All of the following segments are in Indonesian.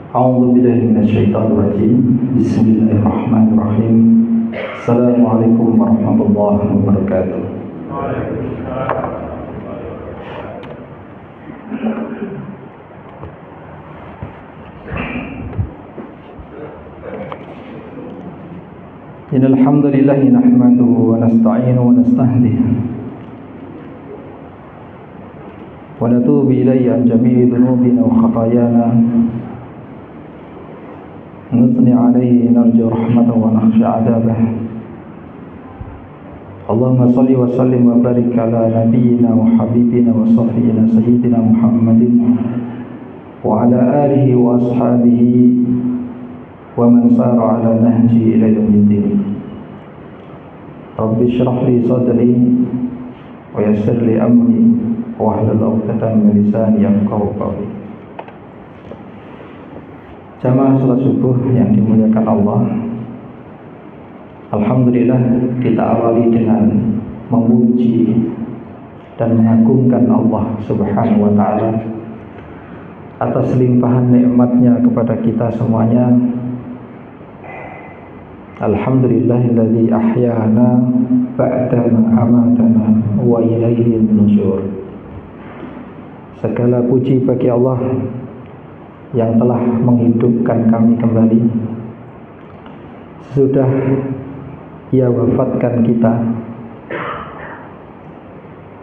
A'udzu billahi minasyaitonir rajim. Bismillahirrahmanirrahim. Assalamualaikum warahmatullahi wabarakatuh. Innal hamdalillah nahmaduhu wa nasta'inuhu wa nastahdihi wa natubu ilayhi an jami'i dhunubina wa khatayana nusni alayhi narju rahmatahu wa nakhsha 'adzabahu. Allahumma salli wa sallim wa barik ala nabiyyina wa habibina wa safiyyina sayyidina Muhammadin wa ala alihi wa ashabihi wa man sara ala nahji ila yaumiddin. Rabbi shrah li sadri wa yassir li amri wa hlul 'uqdatam min lisani yafqahu qawli. Jamaah salat subuh yang dimuliakan Allah, alhamdulillah kita awali dengan memuji dan mengagungkan Allah Subhanahu wa taala atas limpahan nikmatnya kepada kita semuanya. Alhamdulillahilladzi ahyana ba'da ma amatana wa ilaihi nusyur. Segala puji bagi Allah yang telah menghidupkan kami kembali sesudah Ia wafatkan kita,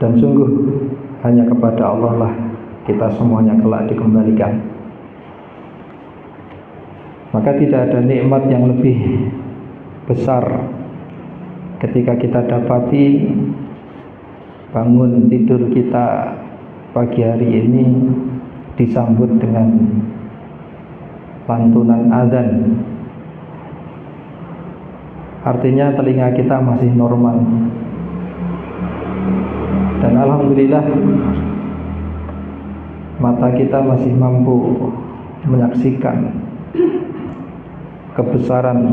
dan sungguh hanya kepada Allah lah kita semuanya kelak dikembalikan. Maka tidak ada nikmat yang lebih besar ketika kita dapati bangun tidur kita pagi hari ini disambut dengan lantunan azan. Artinya telinga kita masih normal, dan alhamdulillah mata kita masih mampu menyaksikan kebesaran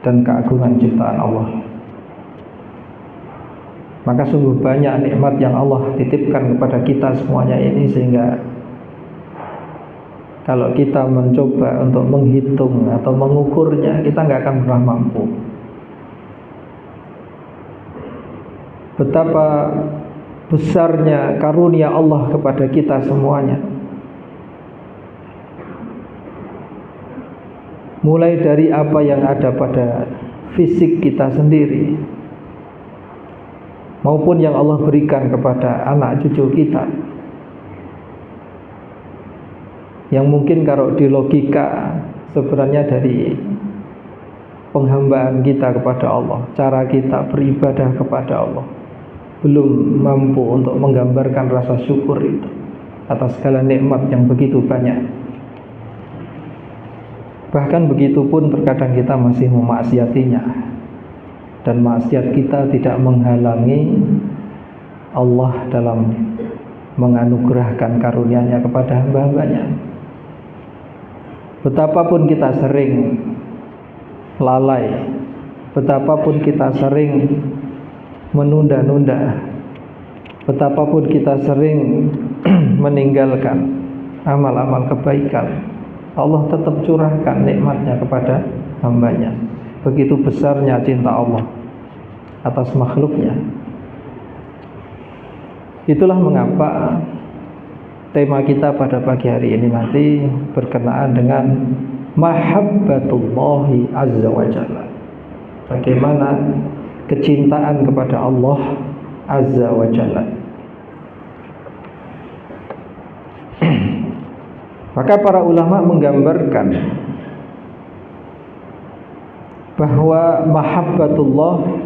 dan keagungan ciptaan Allah. Maka sungguh banyak nikmat yang Allah titipkan kepada kita semuanya ini, sehingga kalau kita mencoba untuk menghitung atau mengukurnya, kita nggak akan pernah mampu. Betapa besarnya karunia Allah kepada kita semuanya. Mulai dari apa yang ada pada fisik kita sendiri, maupun yang Allah berikan kepada anak cucu kita, yang mungkin kalau di logika sebenarnya dari penghambaan kita kepada Allah, cara kita beribadah kepada Allah, belum mampu untuk menggambarkan rasa syukur itu atas segala nikmat yang begitu banyak. Bahkan begitu pun terkadang kita masih memaksiatinya, dan maksiat kita tidak menghalangi Allah dalam menganugerahkan karunia-Nya kepada hamba-hambanya. Betapapun kita sering lalai, betapapun kita sering menunda-nunda, betapapun kita sering meninggalkan amal-amal kebaikan, Allah tetap curahkan nikmatnya kepada hambanya. Begitu besarnya cinta Allah atas makhluknya. Itulah mengapa tema kita pada pagi hari ini nanti berkenaan dengan mahabbatullahi azza wa jalla. Bagaimana kecintaan kepada Allah azza wa jalla. Maka para ulama menggambarkan bahwa mahabbatullah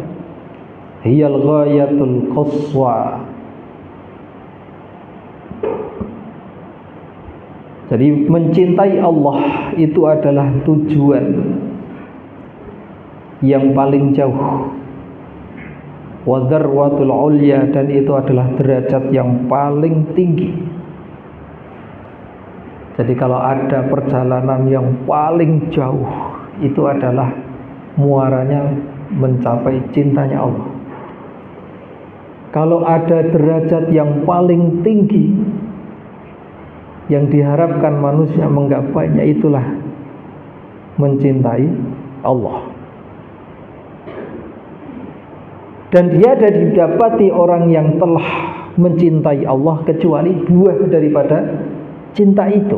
hiyal ghayatul qaswa. Jadi mencintai Allah itu adalah tujuan yang paling jauh. Wa dzarwatul ulya, dan itu adalah derajat yang paling tinggi. Jadi kalau ada perjalanan yang paling jauh, itu adalah muaranya mencapai cintanya Allah. Kalau ada derajat yang paling tinggi, yang diharapkan manusia menggapainya itulah mencintai Allah. Dan tiada didapati orang yang telah mencintai Allah kecuali buah daripada cinta itu.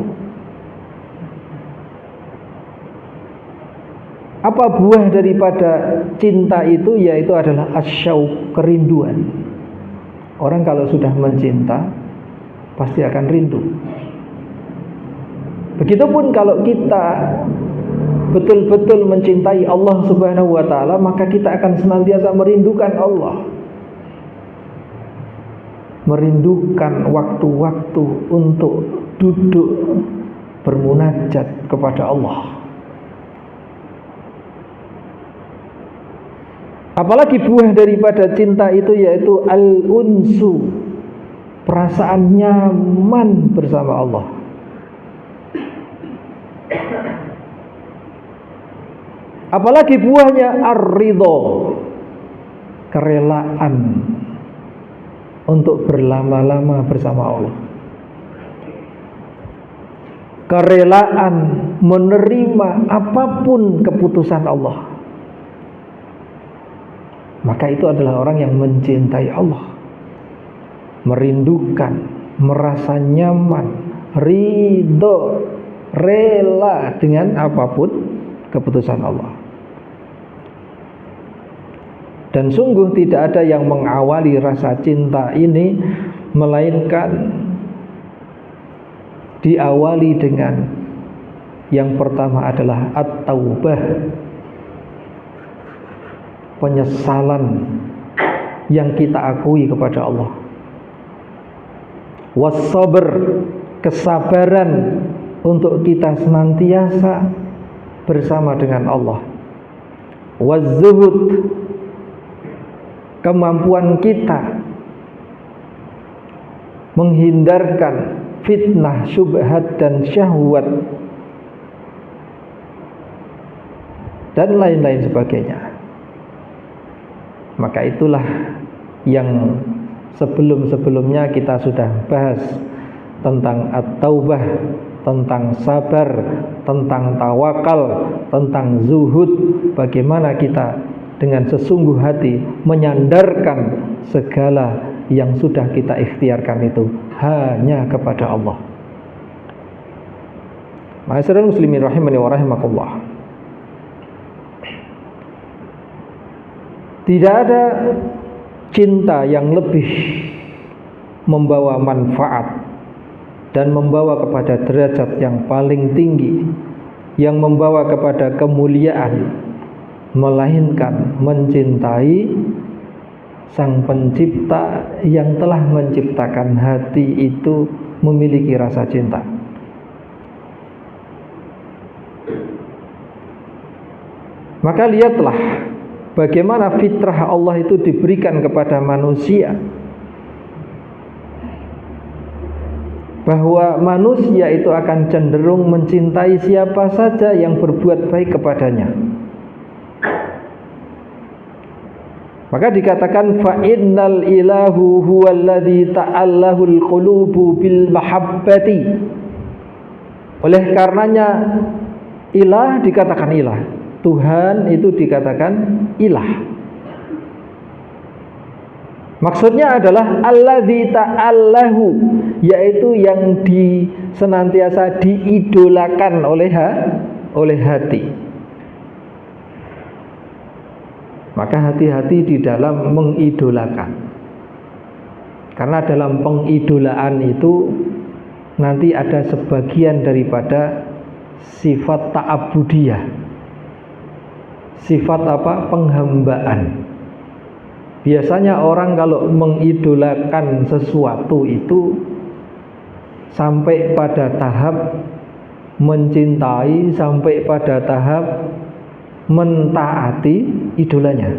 Apa buah daripada cinta itu? Yaitu adalah asyauq, kerinduan. Orang kalau sudah mencinta pasti akan rindu. Begitupun kalau kita betul-betul mencintai Allah Subhanahu wa taala, maka kita akan senantiasa merindukan Allah. Merindukan waktu-waktu untuk duduk bermunajat kepada Allah. Apalagi buah daripada cinta itu yaitu al-unsu, perasaan nyaman bersama Allah. Apalagi buahnya ar-ridho, kerelaan untuk berlama-lama bersama Allah. Kerelaan menerima apapun keputusan Allah. Maka itu adalah orang yang mencintai Allah, merindukan, merasa nyaman, ridho, rela dengan apapun keputusan Allah. Dan sungguh tidak ada yang mengawali rasa cinta ini melainkan diawali dengan yang pertama adalah at-taubah, penyesalan yang kita akui kepada Allah. Was-sabr, kesabaran untuk kita senantiasa bersama dengan Allah. Was-zuhud, kemampuan kita menghindarkan fitnah, syubhat dan syahwat dan lain-lain sebagainya. Maka itulah yang sebelum-sebelumnya kita sudah bahas tentang at-taubah, tentang sabar, tentang tawakal, tentang zuhud. Bagaimana kita dengan sesungguh hati menyandarkan segala yang sudah kita ikhtiarkan itu hanya kepada Allah. Ma'asyiral muslimin rahimani wa rahimakumullah. Tidak ada cinta yang lebih membawa manfaat dan membawa kepada derajat yang paling tinggi, yang membawa kepada kemuliaan, melainkan mencintai Sang Pencipta yang telah menciptakan hati itu memiliki rasa cinta. Maka lihatlah bagaimana fitrah Allah itu diberikan kepada manusia, bahwa manusia itu akan cenderung mencintai siapa saja yang berbuat baik kepadanya. Maka dikatakan fa innal ilahu huwallazi ta'allahul qulubu bil mahabbati. Oleh karenanya ilah dikatakan ilah, Tuhan itu dikatakan ilah. Maksudnya adalah allazi ta'allahu, yaitu yang senantiasa diidolakan oleh hati. Maka hati-hati di dalam mengidolakan, karena dalam pengidolaan itu nanti ada sebagian daripada sifat ta'abudiyah, sifat apa? Penghambaan. Biasanya orang kalau mengidolakan sesuatu itu sampai pada tahap mencintai, sampai pada tahap mentaati idolanya.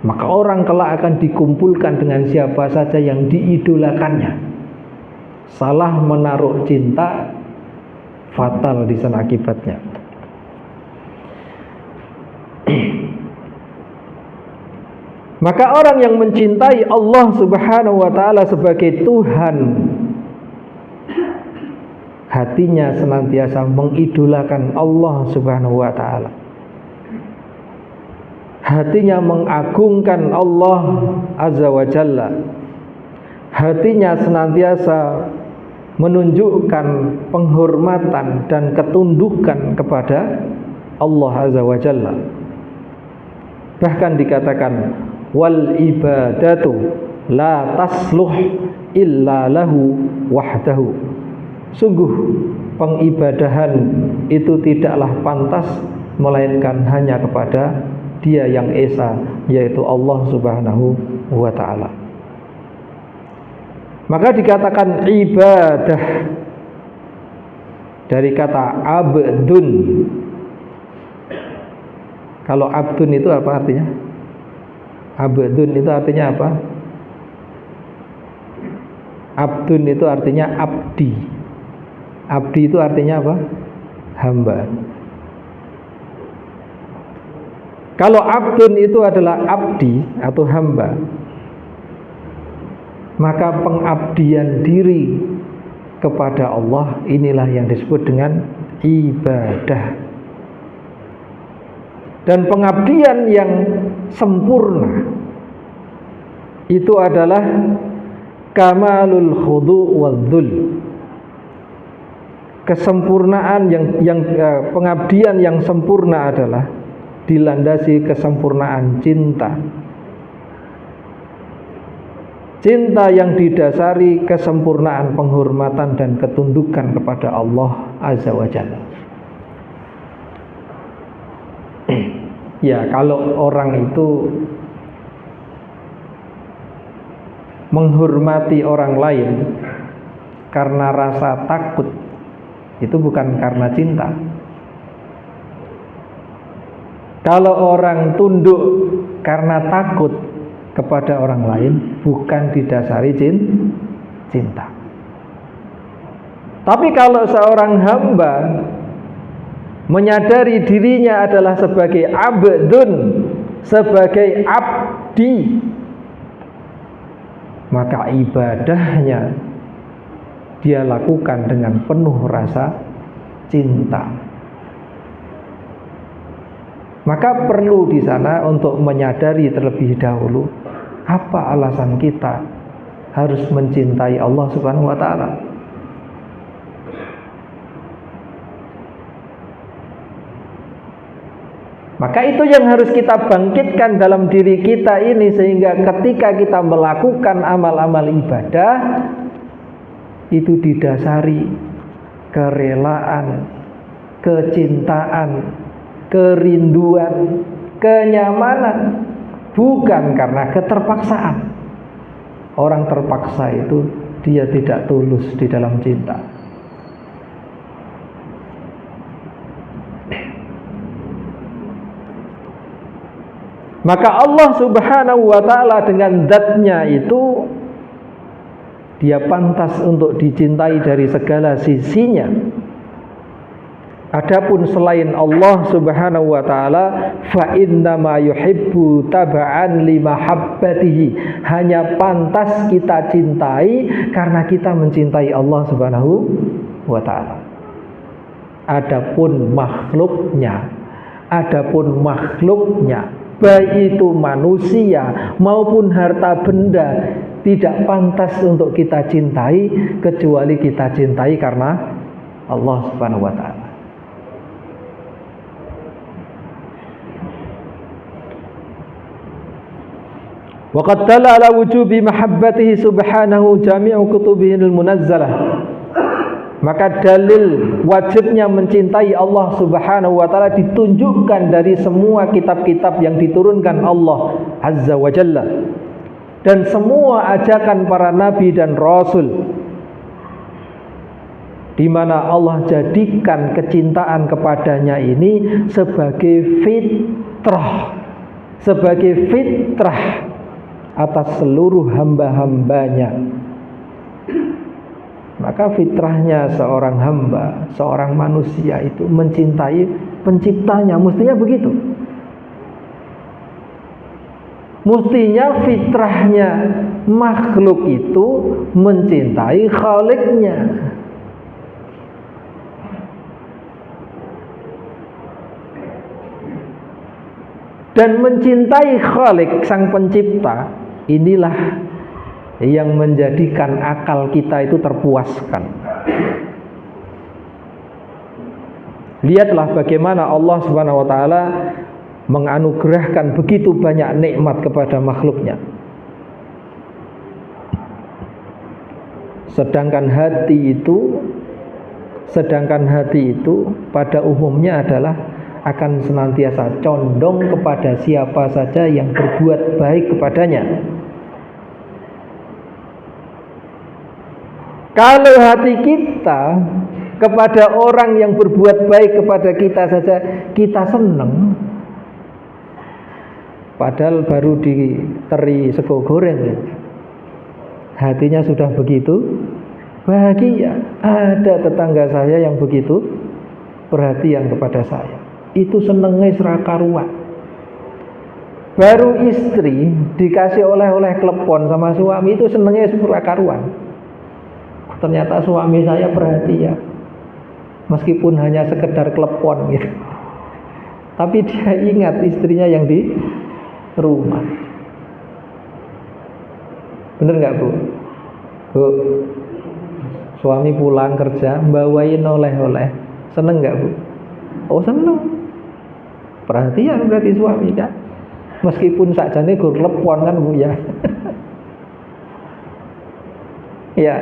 Maka orang kelak akan dikumpulkan dengan siapa saja yang diidolakannya. Salah menaruh cinta, fatal di sana akibatnya. Maka orang yang mencintai Allah Subhanahu wa ta'ala sebagai Tuhan, hatinya senantiasa mengidolakan Allah Subhanahu wa ta'ala. Hatinya mengagungkan Allah Azza wa Jalla. Hatinya senantiasa menunjukkan penghormatan dan ketundukan kepada Allah Azza wa Jalla. Bahkan dikatakan wal ibadatu la tasluh illa lahu wahdahu. Sungguh pengibadahan itu tidaklah pantas melainkan hanya kepada Dia yang esa, yaitu Allah Subhanahu wa ta'ala. Maka dikatakan ibadah dari kata abdun. Kalau abdun itu apa artinya? Abdun itu artinya apa? Abdun itu artinya abdi. Abdi itu artinya apa? Hamba. Kalau abdun itu adalah abdi atau hamba, maka pengabdian diri kepada Allah inilah yang disebut dengan ibadah. Dan pengabdian yang sempurna itu adalah kamalul khudu' wadzul. Kesempurnaan pengabdian yang sempurna adalah dilandasi kesempurnaan cinta. Cinta yang didasari kesempurnaan penghormatan dan ketundukan kepada Allah Azza wa Jalla. Ya, kalau orang itu menghormati orang lain karena rasa takut, itu bukan karena cinta. Kalau orang tunduk karena takut kepada orang lain, bukan didasari cinta. Tapi kalau seorang hamba menyadari dirinya adalah sebagai abdun, sebagai abdi, maka ibadahnya dia lakukan dengan penuh rasa cinta. Maka perlu di sana untuk menyadari terlebih dahulu apa alasan kita harus mencintai Allah Subhanahu wa ta'ala. Maka itu yang harus kita bangkitkan dalam diri kita ini, sehingga ketika kita melakukan amal-amal ibadah itu didasari kerelaan, kecintaan, kerinduan, kenyamanan, bukan karena keterpaksaan. Orang terpaksa itu dia tidak tulus di dalam cinta. Maka Allah Subhanahu wa ta'ala dengan zat-Nya itu dia pantas untuk dicintai dari segala sisinya. Adapun selain Allah Subhanahu wa ta'ala, fa innama yuhibbu taba'an limahabbatihi, hanya pantas kita cintai karena kita mencintai Allah Subhanahu wa ta'ala. Adapun makhluknya, baik itu manusia maupun harta benda, tidak pantas untuk kita cintai kecuali kita cintai karena Allah Subhanahu wa ta'ala. Wa qad dalla ala wujubi mahabbatihi subhanahu jami'u kutubihil munazzalah. Maka dalil wajibnya mencintai Allah Subhanahu wa ta'ala ditunjukkan dari semua kitab-kitab yang diturunkan Allah Azza wa Jalla, dan semua ajakan para nabi dan rasul, di mana Allah jadikan kecintaan kepadanya ini sebagai fitrah atas seluruh hamba-hambanya. Maka fitrahnya seorang hamba, seorang manusia itu mencintai penciptanya, mestinya begitu. Mestinya fitrahnya makhluk itu mencintai Khaliknya. Dan mencintai Khalik sang pencipta, inilah yang menjadikan akal kita itu terpuaskan. Lihatlah bagaimana Allah Subhanahu wa taala menganugerahkan begitu banyak nikmat kepada makhluknya. Sedangkan hati itu pada umumnya adalah akan senantiasa condong kepada siapa saja yang berbuat baik kepadanya. Kalau hati kita kepada orang yang berbuat baik kepada kita saja kita senang, padahal baru diteri sego goreng, hatinya sudah begitu bahagia. Ada tetangga saya yang begitu perhatian kepada saya, itu senengnya serakaruan. Baru istri dikasih oleh-oleh klepon sama suami itu senengnya serakaruan. Ternyata suami saya perhatian, meskipun hanya sekedar klepon gitu. Tapi dia ingat istrinya yang di rumah. Bener nggak Bu? Bu, suami pulang kerja bawain oleh-oleh, seneng nggak Bu? Oh seneng. Perhatian berarti suami kan. Meskipun sakjane gur klepon kan Bu ya. Ya,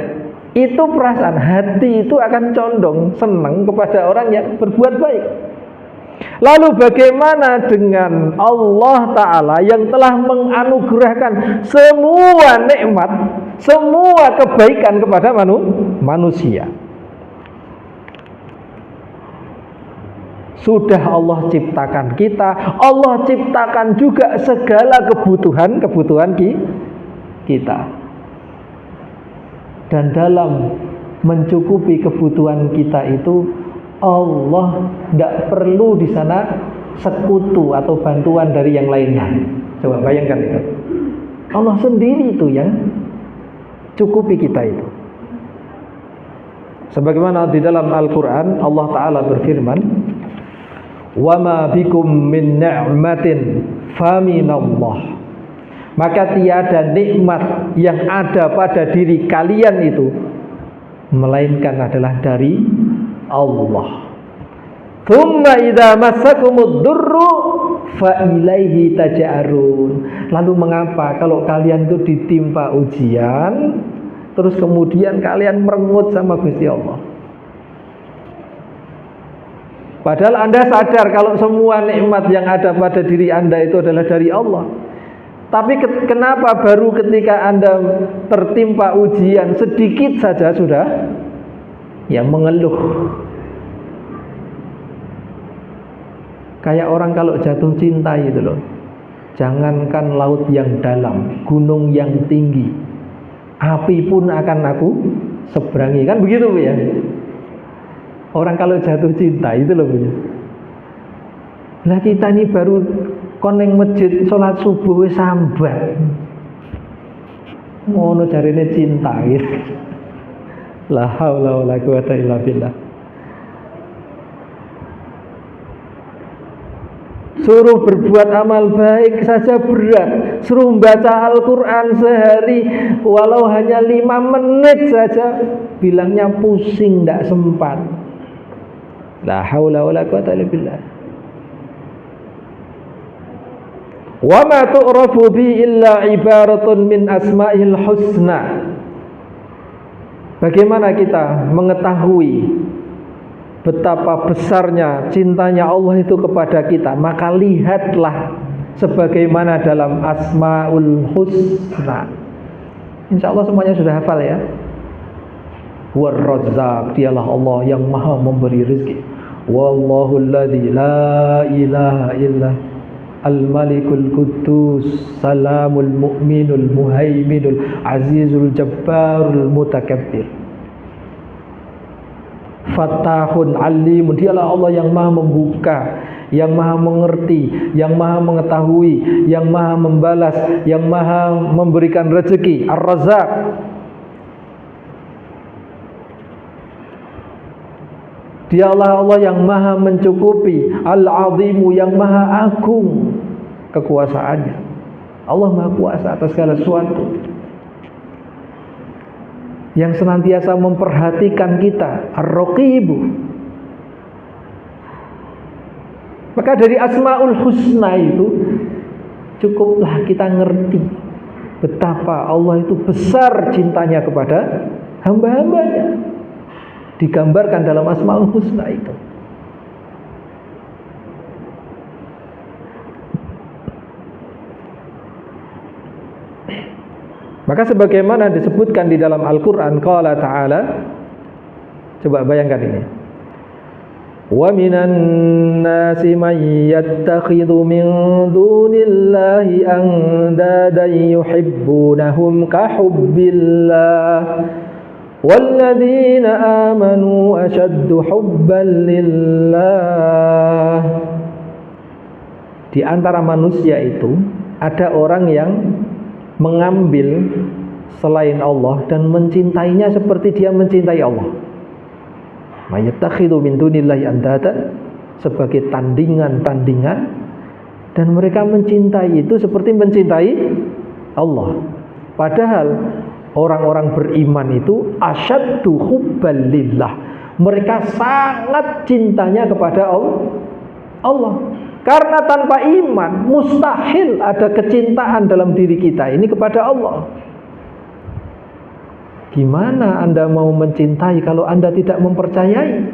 itu perasaan hati itu akan condong senang kepada orang yang berbuat baik. Lalu bagaimana dengan Allah Ta'ala yang telah menganugerahkan semua nikmat, semua kebaikan kepada manusia? Sudah Allah ciptakan kita, Allah ciptakan juga segala kebutuhan kita. Dan dalam mencukupi kebutuhan kita itu Allah tidak perlu di sana sekutu atau bantuan dari yang lainnya. Coba bayangkan itu. Allah sendiri itu yang cukupi kita itu. Sebagaimana di dalam Al-Quran Allah Ta'ala berfirman, "Wa ma bikum min ni'matin faminallah." Maka tiada nikmat yang ada pada diri kalian itu melainkan adalah dari Allah. Tsumma idza massakumud durru fa ilaihi taj'arun. Lalu mengapa kalau kalian itu ditimpa ujian terus kemudian kalian merengut sama Gusti Allah? Padahal Anda sadar kalau semua nikmat yang ada pada diri Anda itu adalah dari Allah. Tapi kenapa baru ketika Anda tertimpa ujian sedikit saja sudah ya mengeluh? Kayak orang kalau jatuh cinta itu loh. Jangankan laut yang dalam, gunung yang tinggi, api pun akan aku seberangi. Kan begitu Bu ya? Orang kalau jatuh cinta itu loh Bu ya. Lah kita ini baru koneng masjid sholat subuh wis sambat. Ngono jarine cinta gitu. La haula wala quwata illa billah. Suruh berbuat amal baik saja berat. Suruh membaca Al-Quran sehari walau hanya 5 menit saja bilangnya pusing, tidak sempat. La haula wala quwata illa billah. Wa ma tu'rafu bi illa ibaratun min asma'il husna. Bagaimana kita mengetahui betapa besarnya cintanya Allah itu kepada kita? Maka lihatlah sebagaimana dalam Asmaul Husna. Insya Allah semuanya sudah hafal ya. War-Razzaq, dialah Allah yang maha memberi rezeki. Wallahu alladzi la ilaha illa Al-Malikul Quddus Salamul Mu'minul Muhaiminul Azizul Jabbarul Mutakabbir. Fattahun Alimun, dialah Allah yang maha membuka, yang maha mengerti, yang maha mengetahui, yang maha membalas, yang maha memberikan rezeki, Ar-Razzaq. Dia Allah yang maha mencukupi, Al-Azimu, yang maha agung kekuasaannya. Allah maha kuasa atas segala sesuatu, yang senantiasa memperhatikan kita, Ar-Raqibu. Maka dari Asmaul Husna itu cukuplah kita ngerti betapa Allah itu besar cintanya kepada hamba-hambanya. Digambarkan dalam Asmaul Husna itu. Maka sebagaimana disebutkan di dalam Al-Quran, qala ta'ala, coba bayangkan ini, wa minan nasi man yattakhidhu min dunillahi andadan yuhibbunahum ka hubbillah walladzina amanu ashaddu hubban lillah. Di antara manusia itu ada orang yang mengambil selain Allah dan mencintainya seperti dia mencintai Allah. Mayattakhidhu min dunillahi andada, sebagai tandingan-tandingan, dan mereka mencintai itu seperti mencintai Allah. Padahal orang-orang beriman itu asyaddu hubban lillah, mereka sangat cintanya kepada Allah. Karena tanpa iman mustahil ada kecintaan dalam diri kita ini kepada Allah. Gimana Anda mau mencintai kalau Anda tidak mempercayai?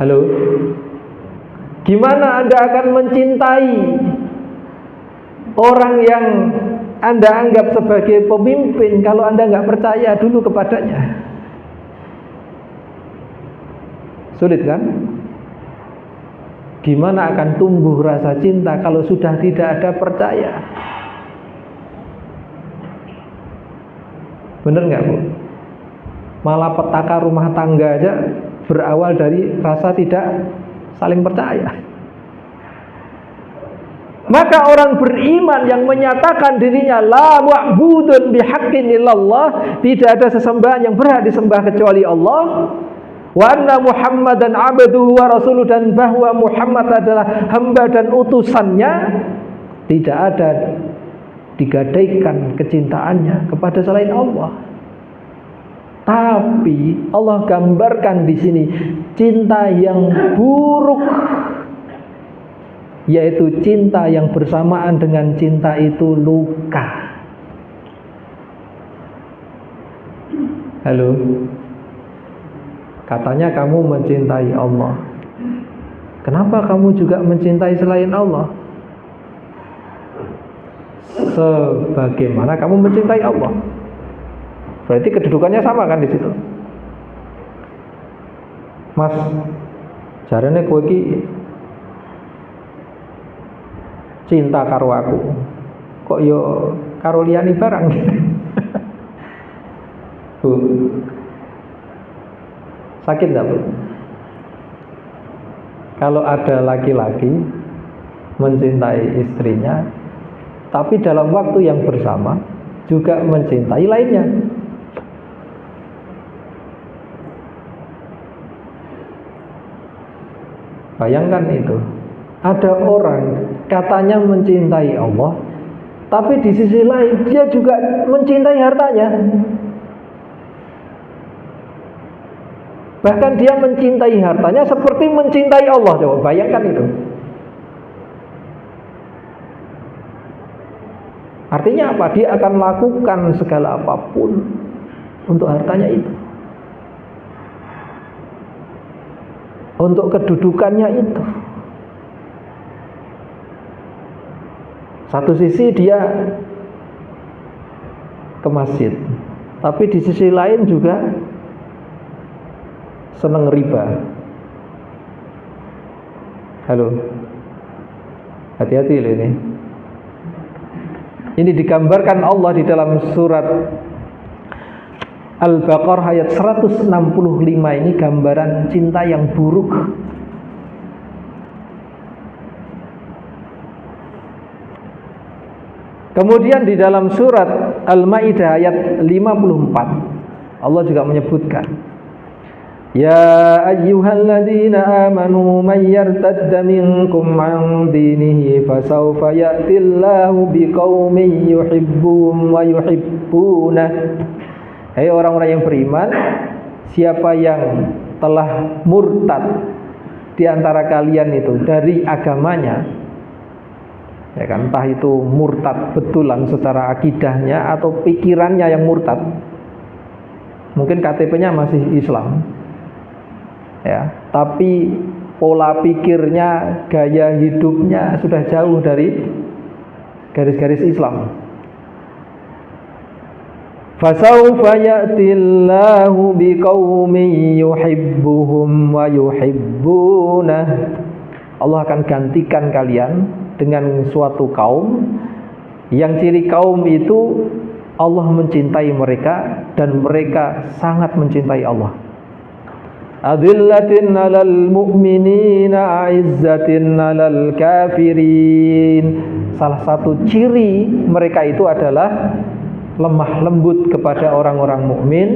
Halo? Gimana Anda akan mencintai orang yang Anda anggap sebagai pemimpin kalau Anda nggak percaya dulu kepadanya? Sulit kan? Gimana akan tumbuh rasa cinta kalau sudah tidak ada percaya? Bener nggak, Bu? Malah petaka rumah tangga aja berawal dari rasa tidak saling percaya. Maka orang beriman yang menyatakan dirinya la ma'budun bihaqqin illallah, tidak ada sesembahan yang berhak disembah kecuali Allah, wa anna Muhammadan abduhu wa rasuluhu, dan bahwa Muhammad adalah hamba dan utusannya, tidak ada digadaikan kecintaannya kepada selain Allah. Tapi Allah gambarkan di sini cinta yang buruk, yaitu cinta yang bersamaan dengan cinta itu luka. Halo? Katanya kamu mencintai Allah. Kenapa kamu juga mencintai selain Allah? Sebagaimana kamu mencintai Allah. Berarti kedudukannya sama kan di situ. Mas, jarane kowe iki cinta karo aku, kok yo karo liyane barang. Bu, sakit enggak, Bu? Kalau ada laki-laki mencintai istrinya, tapi dalam waktu yang bersama juga mencintai lainnya. Bayangkan itu. Ada orang katanya mencintai Allah, tapi di sisi lain dia juga mencintai hartanya. Bahkan dia mencintai hartanya seperti mencintai Allah. Coba bayangkan itu. Artinya apa? Dia akan lakukan segala apapun untuk hartanya itu, untuk kedudukannya itu. Satu sisi dia ke masjid, tapi di sisi lain juga seneng riba. Halo, hati-hati loh ini. Ini digambarkan Allah di dalam surat Al-Baqarah ayat 165 ini gambaran cinta yang buruk. Kemudian di dalam surat Al-Maidah ayat 54 Allah juga menyebutkan, Ya ayyuhalladzina amanu man yartadda minkum an dinihi fasawfa ya'tillahu biqaumin yuhibbuhum wa yuhibbunah. Hai orang-orang yang beriman, siapa yang telah murtad di antara kalian itu dari agamanya, ya kan, entah itu murtad betulan secara akidahnya atau pikirannya yang murtad, mungkin KTP-nya masih Islam, ya, tapi pola pikirnya, gaya hidupnya sudah jauh dari garis-garis Islam. Fasawfa ya'tillahu biqaumin yuhibbuhum wa yuhibbunah. Allah akan gantikan kalian dengan suatu kaum yang ciri kaum itu Allah mencintai mereka dan mereka sangat mencintai Allah. Adillatin 'alal mu'minina 'izzatin 'alal kafirin. Salah satu ciri mereka itu adalah lemah lembut kepada orang-orang mukmin,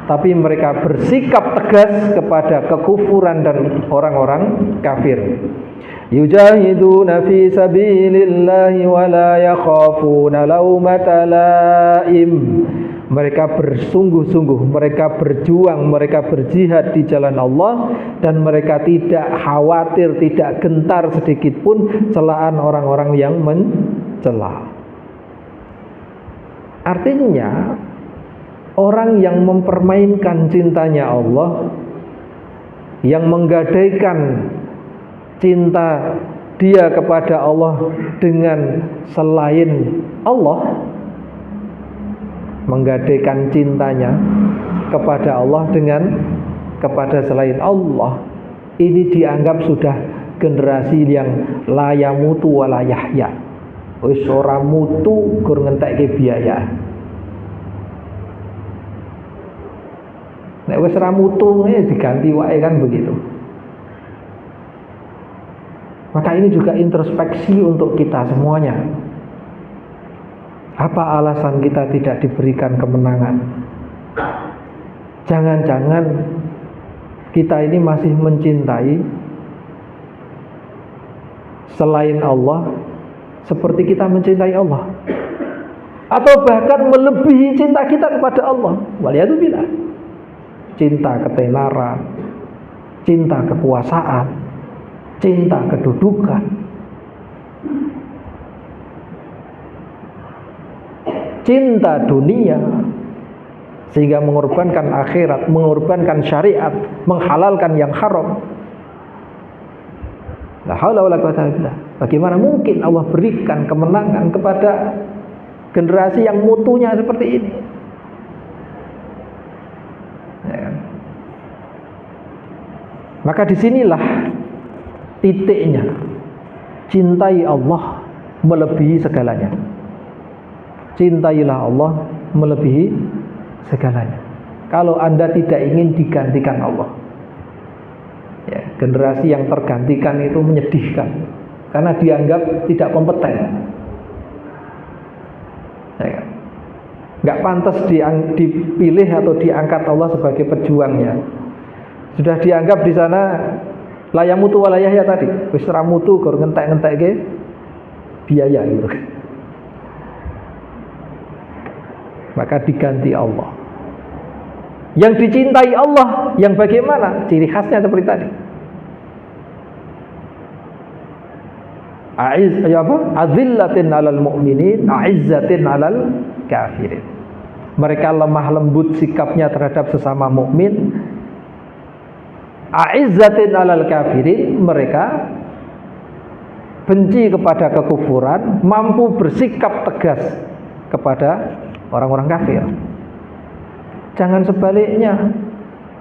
tapi mereka bersikap tegas kepada kekufuran dan orang-orang kafir. Yujahiduna fi sabilillahi wa la yakhafuna laumata laim. Mereka bersungguh-sungguh, mereka berjuang, mereka berjihad di jalan Allah, dan mereka tidak khawatir, tidak gentar sedikit pun celaan orang-orang yang mencela. Artinya orang yang mempermainkan cintanya Allah, yang menggadaikan cinta dia kepada Allah dengan selain Allah, menggadaikan cintanya kepada Allah dengan kepada selain Allah, ini dianggap sudah generasi yang la yamutu wa la yahya. Wis ora mutu gur ngentekke biaya. Nek wis ora mutu diganti wae kan begitu. Maka ini juga introspeksi untuk kita semuanya. Apa alasan kita tidak diberikan kemenangan? Jangan-jangan kita ini masih mencintai selain Allah seperti kita mencintai Allah, atau bahkan melebihi cinta kita kepada Allah. Waliyadzubillah. Cinta ketenaran, cinta kekuasaan, cinta kedudukan, cinta dunia, sehingga mengorbankan akhirat, mengorbankan syariat, menghalalkan yang haram. La haula wala quwwata illa billah. Bagaimana mungkin Allah berikan kemenangan kepada generasi yang mutunya seperti ini? Ya kan? Maka disinilah titiknya. Cintai Allah melebihi segalanya. Cintailah Allah melebihi segalanya. Kalau Anda tidak ingin digantikan Allah, ya, generasi yang tergantikan itu menyedihkan karena dianggap tidak kompeten, ya, nggak pantas dipilih atau diangkat Allah sebagai pejuangnya. Sudah dianggap di sana layamutu walayahya tadi, wis ra mutu gur ngentek-ngentekke biaya gitu. Maka diganti Allah. Yang dicintai Allah yang bagaimana? Ciri khasnya seperti tadi. Azillatin 'alal mu'minin, a'izzatin 'alal kafirin. Mereka lemah lembut sikapnya terhadap sesama mukmin. A'izzatin 'alal kafirin, mereka benci kepada kekufuran, mampu bersikap tegas kepada orang-orang kafir. Jangan sebaliknya,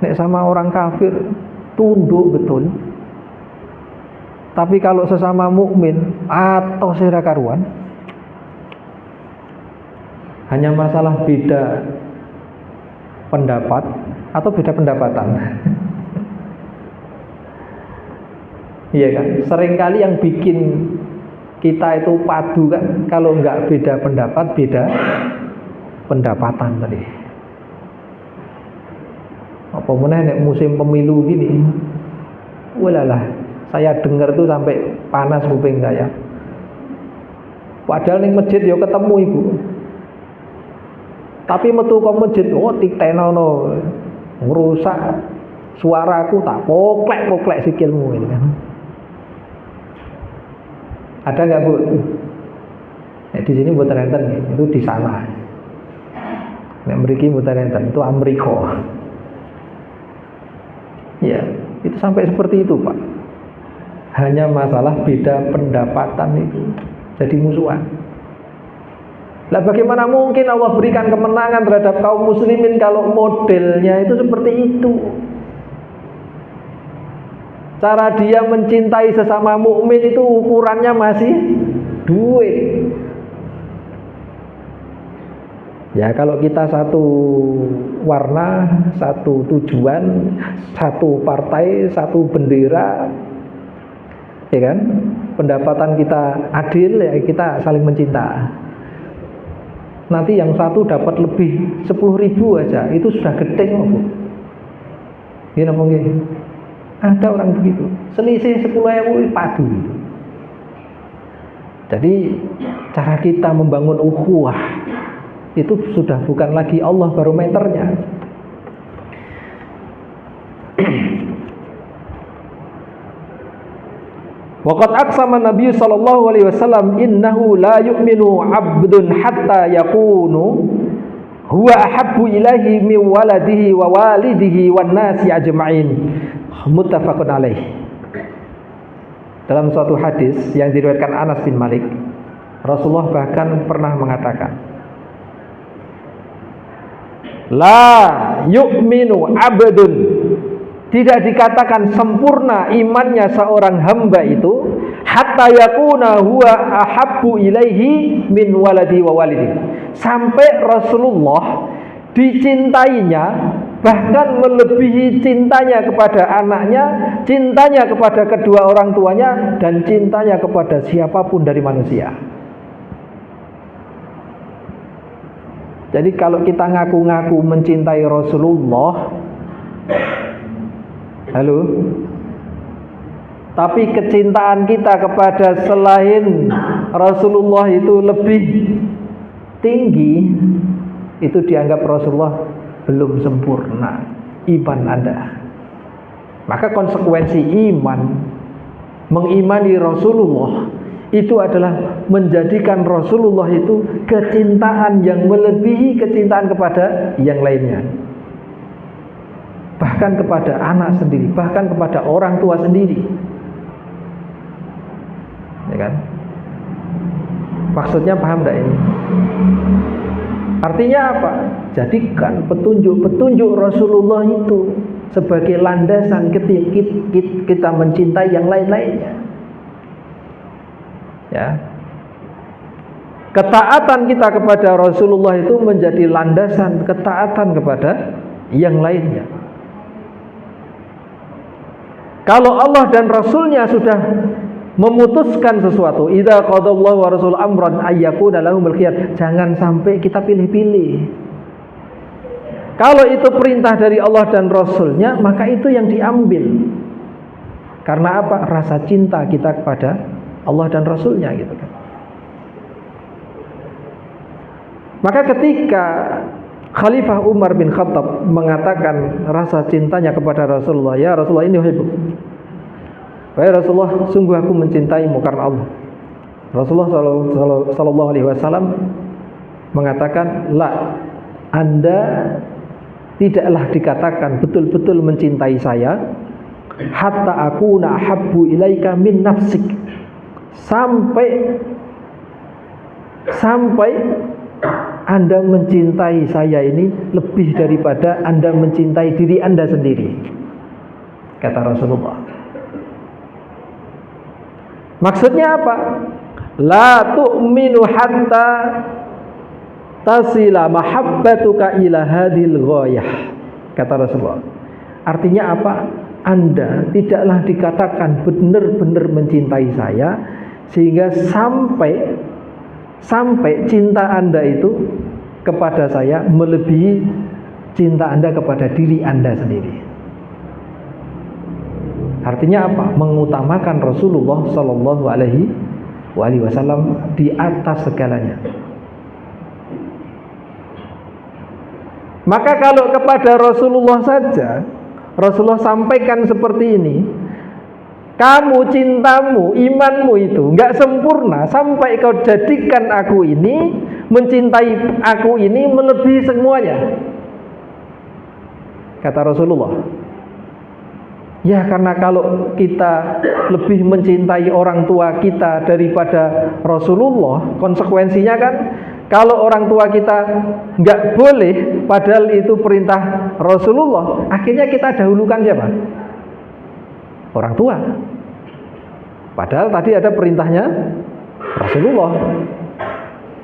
nek sama orang kafir tunduk betul, tapi kalau sesama mukmin atau sira karuan. Hanya masalah beda pendapat atau beda pendapatan? Iya kan? Seringkali yang bikin kita itu padu kan, kalau nggak beda pendapat, beda pendapatan tadi. Apa meneh musim pemilu gini, walalah, saya dengar tuh sampai panas kuping saya. Padahal ning masjid ya ketemu ibu, tapi metu ke masjid, oh tiktenono, ngerusak suaraku, tak poklek sikilmu gitu kan. Ada nggak bu? Nah, di sini buat renten, itu di sana. Nah, mereka buat renten, itu Amerika. Ya, itu sampai seperti itu pak. Hanya masalah beda pendapatan itu jadi musuhan. Lah bagaimana mungkin Allah berikan kemenangan terhadap kaum muslimin kalau modelnya itu seperti itu? Cara dia mencintai sesama mukmin itu ukurannya masih duit. Ya kalau kita satu warna, satu tujuan, satu partai, satu bendera, ya kan? Pendapatan kita adil, ya kita saling mencinta. Nanti yang satu dapat lebih 10.000 aja, itu sudah gede kok bu. Gini mungkin. Ada orang begitu, selisih 10.000 padu. Jadi cara kita membangun ukhuwah itu sudah bukan lagi Allah barometernya. Waqad aqsama Nabi sallallahu alaihi wasallam innahu la yu'minu 'abdun hatta yakunu huwa ahabbu ilaihi min waladihi wa walidihi wan nasi ajma'in. Muttafaqun alaih. Dalam suatu hadis yang diriwayatkan Anas bin Malik, Rasulullah bahkan pernah mengatakan, la yu'minu abdun, tidak dikatakan sempurna imannya seorang hamba itu hatta yakuna huwa ahabbu ilaihi min waladi wa walidi, sampai Rasulullah dicintainya bahkan melebihi cintanya kepada anaknya, cintanya kepada kedua orang tuanya, dan cintanya kepada siapapun dari manusia. Jadi kalau kita ngaku-ngaku mencintai Rasulullah, halo, tapi kecintaan kita kepada selain Rasulullah itu lebih tinggi, itu dianggap Rasulullah belum sempurna iman Anda. Maka konsekuensi iman, mengimani Rasulullah, itu adalah menjadikan Rasulullah itu kecintaan yang melebihi kecintaan kepada yang lainnya, bahkan kepada anak sendiri, bahkan kepada orang tua sendiri, ya kan? Maksudnya paham tidak ini? Artinya apa? Jadikan petunjuk Rasulullah itu sebagai landasan ketika kita mencintai yang lain-lainnya. Ya. Ketaatan kita kepada Rasulullah itu menjadi landasan ketaatan kepada yang lainnya. Kalau Allah dan Rasulnya sudah memutuskan sesuatu, idza qadallahu wa rasul amran ayyakuna lahumul khiyar, jangan sampai kita pilih-pilih. Kalau itu perintah dari Allah dan Rasulnya, maka itu yang diambil. Karena apa? Rasa cinta kita kepada Allah dan Rasulnya gitu kan. Maka ketika Khalifah Umar bin Khattab mengatakan rasa cintanya kepada Rasulullah, ya Rasulullah ini uhibbu, wahai Rasulullah, sungguh aku mencintaimu karena Allah. Rasulullah sallallahu alaihi wasallam mengatakan, la, Anda tidaklah dikatakan betul-betul mencintai saya hatta akuna ahabbu ilaika min nafsik, sampai Anda mencintai saya ini lebih daripada Anda mencintai diri Anda sendiri, kata Rasulullah. Maksudnya apa? La tu'minu hatta tasila mahabbatuka ila hadhil ghayah, kata Rasulullah. Artinya apa? Anda tidaklah dikatakan benar-benar mencintai saya sehingga sampai cinta Anda itu kepada saya melebihi cinta Anda kepada diri Anda sendiri. Artinya apa? Mengutamakan Rasulullah Shallallahu Alaihi Wasallam di atas segalanya. Maka kalau kepada Rasulullah saja Rasulullah sampaikan seperti ini, kamu cintamu, imanmu itu nggak sempurna sampai kau jadikan aku ini, mencintai aku ini melebihi semuanya, kata Rasulullah. Ya, karena kalau kita lebih mencintai orang tua kita daripada Rasulullah, konsekuensinya kan kalau orang tua kita nggak boleh, padahal itu perintah Rasulullah, akhirnya kita dahulukan siapa? Orang tua. Padahal tadi ada perintahnya Rasulullah.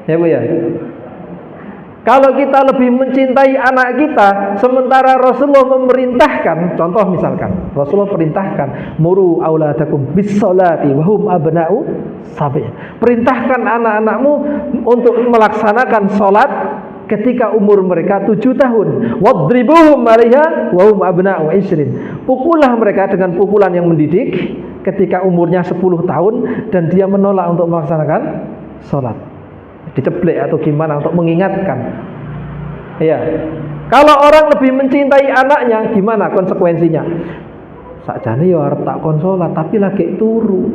Ya Bu ya. Kalau kita lebih mencintai anak kita, sementara Rasulullah memerintahkan, contoh misalkan, Rasulullah perintahkan, muru auladakum bis-sholati wa hum abna'u sabi'. Perintahkan anak-anakmu untuk melaksanakan sholat ketika umur mereka 7 tahun. Wadribuhum 'alaiha wa hum abna'u 20. Pukullah mereka dengan pukulan yang mendidik ketika umurnya 10 tahun dan dia menolak untuk melaksanakan sholat. Diceblek atau gimana untuk mengingatkan. Ya. Kalau orang lebih mencintai anaknya, gimana konsekuensinya? Sakjane yo arep tak kon salat tapi lagi turu.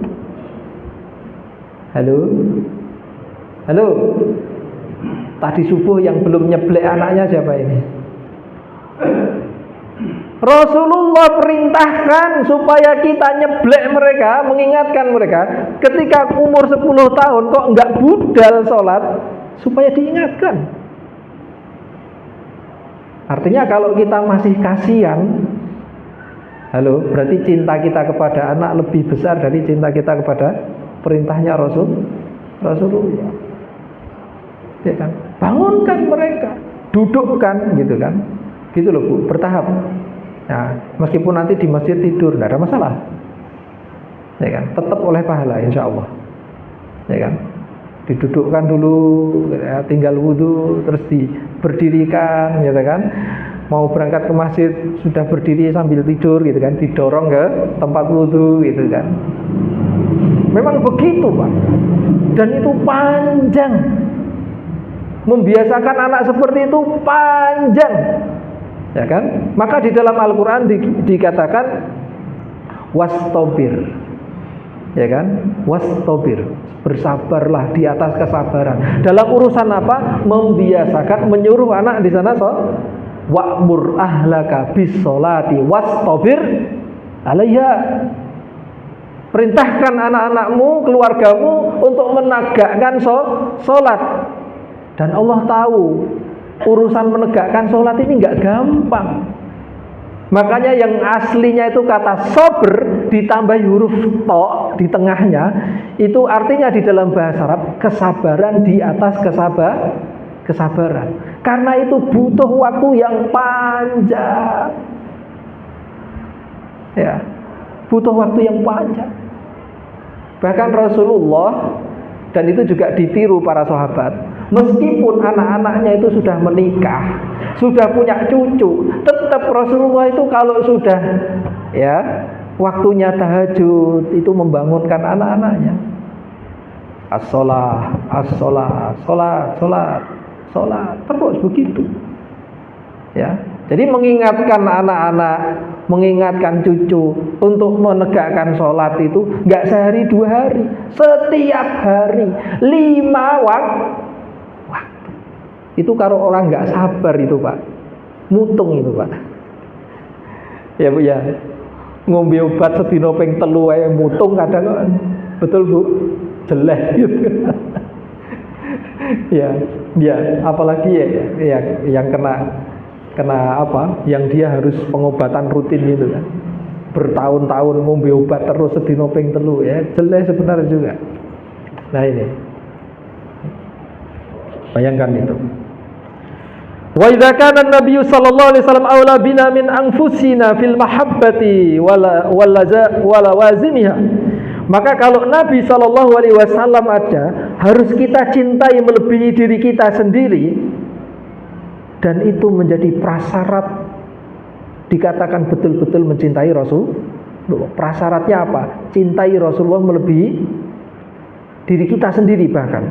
Halo. Halo. Tadi subuh yang belum nyeblek anaknya siapa ini? Rasulullah perintahkan supaya kita nyeblek mereka, mengingatkan mereka ketika umur 10 tahun kok enggak budal sholat, supaya diingatkan. Artinya kalau kita masih kasihan, halo, berarti cinta kita kepada anak lebih besar dari cinta kita kepada perintahnya Rasulullah. Ya kan? Bangunkan mereka, dudukkan gitu kan. Gitu loh Bu, bertahap. Nah, meskipun nanti di masjid tidur, tidak ada masalah, ya kan? Tetap oleh pahala, insya Allah, ya kan? Didudukkan dulu, ya, tinggal wudhu, terus berdirikan, ya kan? Mau berangkat ke masjid sudah berdiri sambil tidur, gitu kan? Didorong ke tempat wudhu, gitu kan? Memang begitu Pak, dan itu panjang. Membiasakan anak seperti itu panjang. Ya kan? Maka di dalam Al-Quran dikatakan wastobir, ya kan? Wastobir, bersabarlah di atas kesabaran. Dalam urusan apa? Membiasakan, menyuruh anak di sana wa'mur ahlaka bis-sholati wastobir alaiha. Perintahkan anak-anakmu, keluargamu untuk menegakkan sholat. Dan Allah tahu urusan menegakkan sholat ini nggak gampang. Makanya yang aslinya itu kata sober ditambah huruf to di tengahnya, itu artinya di dalam bahasa Arab kesabaran di atas kesabaran. Karena itu butuh waktu yang panjang. Ya, butuh waktu yang panjang. Bahkan Rasulullah, dan itu juga ditiru para sahabat, meskipun anak-anaknya itu sudah menikah, sudah punya cucu, tetap Rasulullah itu kalau sudah ya waktunya tahajud itu membangunkan anak-anaknya. As-sholah, as-sholah, sholat, terus begitu. Ya, jadi mengingatkan anak-anak, mengingatkan cucu untuk menegakkan sholat itu nggak sehari 2 hari, setiap hari 5 waktu. Itu kalau orang nggak sabar itu Pak, mutung itu Pak. Ya Bu ya, ngombe obat sedina ping 3 ae mutung kadang, betul Bu, jelek gitu. Ya, apalagi ya yang kena apa? Yang dia harus pengobatan rutin gitu kan. Bertahun-tahun ngombe obat terus sedina ping 3 ya, jelek sebenarnya juga. Nah ini. Bayangkan itu. Wa idza kana an-nabiy sallallahu alaihi wasallam aula bina min anfusina fil mahabbati wala wazimiha. Maka kalau Nabi sallallahu alaihi wasallam ada, harus kita cintai melebihi diri kita sendiri, dan itu menjadi prasyarat dikatakan betul-betul mencintai Rasulullah. Prasyaratnya apa? Cintai Rasulullah melebihi diri kita sendiri bahkan.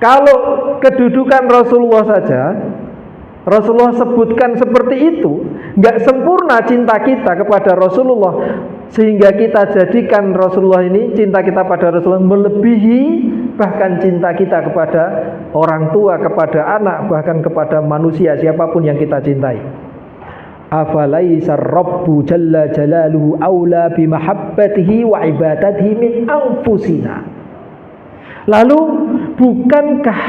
Kalau kedudukan Rasulullah saja Rasulullah sebutkan seperti itu, nggak sempurna cinta kita kepada Rasulullah, sehingga kita jadikan Rasulullah ini, cinta kita pada Rasulullah melebihi bahkan cinta kita kepada orang tua, kepada anak, bahkan kepada manusia siapapun yang kita cintai. Afalaisa Rabbu jalla jalaluhu aula bimahabbatihi wa ibadatihi min anfusina. Lalu bukankah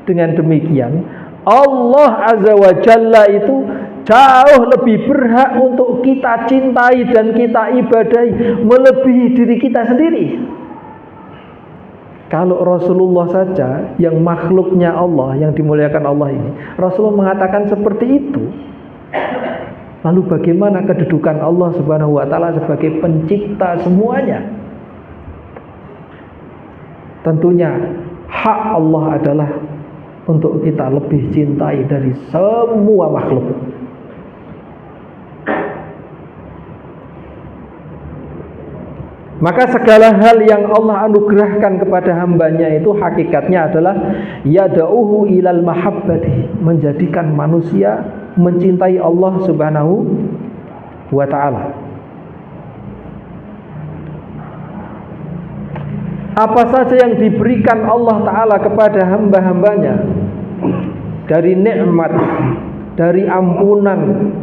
dengan demikian Allah Azza wa Jalla itu jauh lebih berhak untuk kita cintai dan kita ibadahi melebihi diri kita sendiri? Kalau Rasulullah saja yang makhluknya Allah, yang dimuliakan Allah ini, Rasulullah mengatakan seperti itu, lalu bagaimana kedudukan Allah Subhanahu wa Ta'ala sebagai pencipta semuanya? Tentunya hak Allah adalah untuk kita lebih cintai dari semua makhluk. Maka segala hal yang Allah anugerahkan kepada hambanya itu hakikatnya adalah yada'uhu ilal mahabbati, menjadikan manusia mencintai Allah Subhanahu wa Ta'ala. Apa saja yang diberikan Allah Ta'ala kepada hamba-hambanya, dari nikmat, dari ampunan,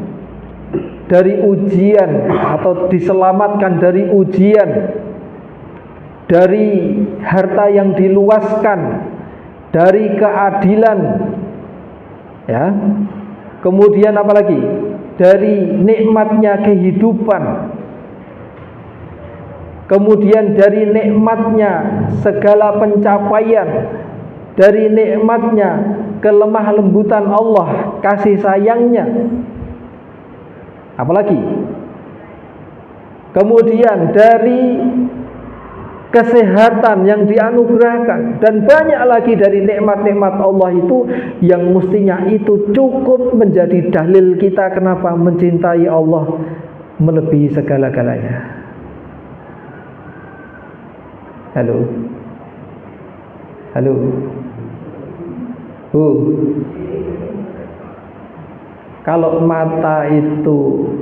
dari ujian atau diselamatkan dari ujian, dari harta yang diluaskan, dari keadilan, ya, kemudian apalagi dari nikmatnya kehidupan, kemudian dari nikmatnya segala pencapaian, dari nikmatnya kelemah lembutan Allah, kasih sayangnya, apalagi kemudian dari kesehatan yang dianugerahkan, dan banyak lagi dari nikmat-nikmat Allah itu yang mestinya itu cukup menjadi dalil kita kenapa mencintai Allah melebihi segala-galanya. Halo. Kalau mata itu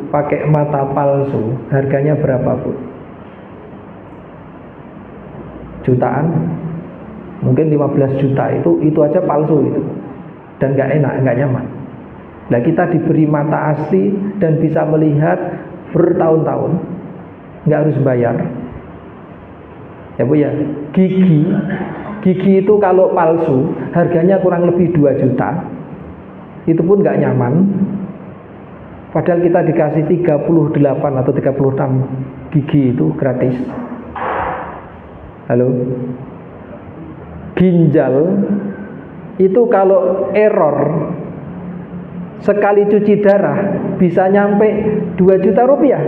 pakai mata palsu, harganya berapa, Bu? Jutaan? Mungkin 15 juta itu aja palsu itu. Dan gak enak, gak nyaman. Nah, kita diberi mata asli dan bisa melihat bertahun-tahun, gak harus bayar. Ya Bu ya, gigi itu kalau palsu harganya kurang lebih 2 juta. Itu pun gak nyaman. Padahal kita dikasih 38 atau 36 gigi itu gratis. Halo. Ginjal itu kalau error sekali cuci darah bisa nyampe 2 juta rupiah.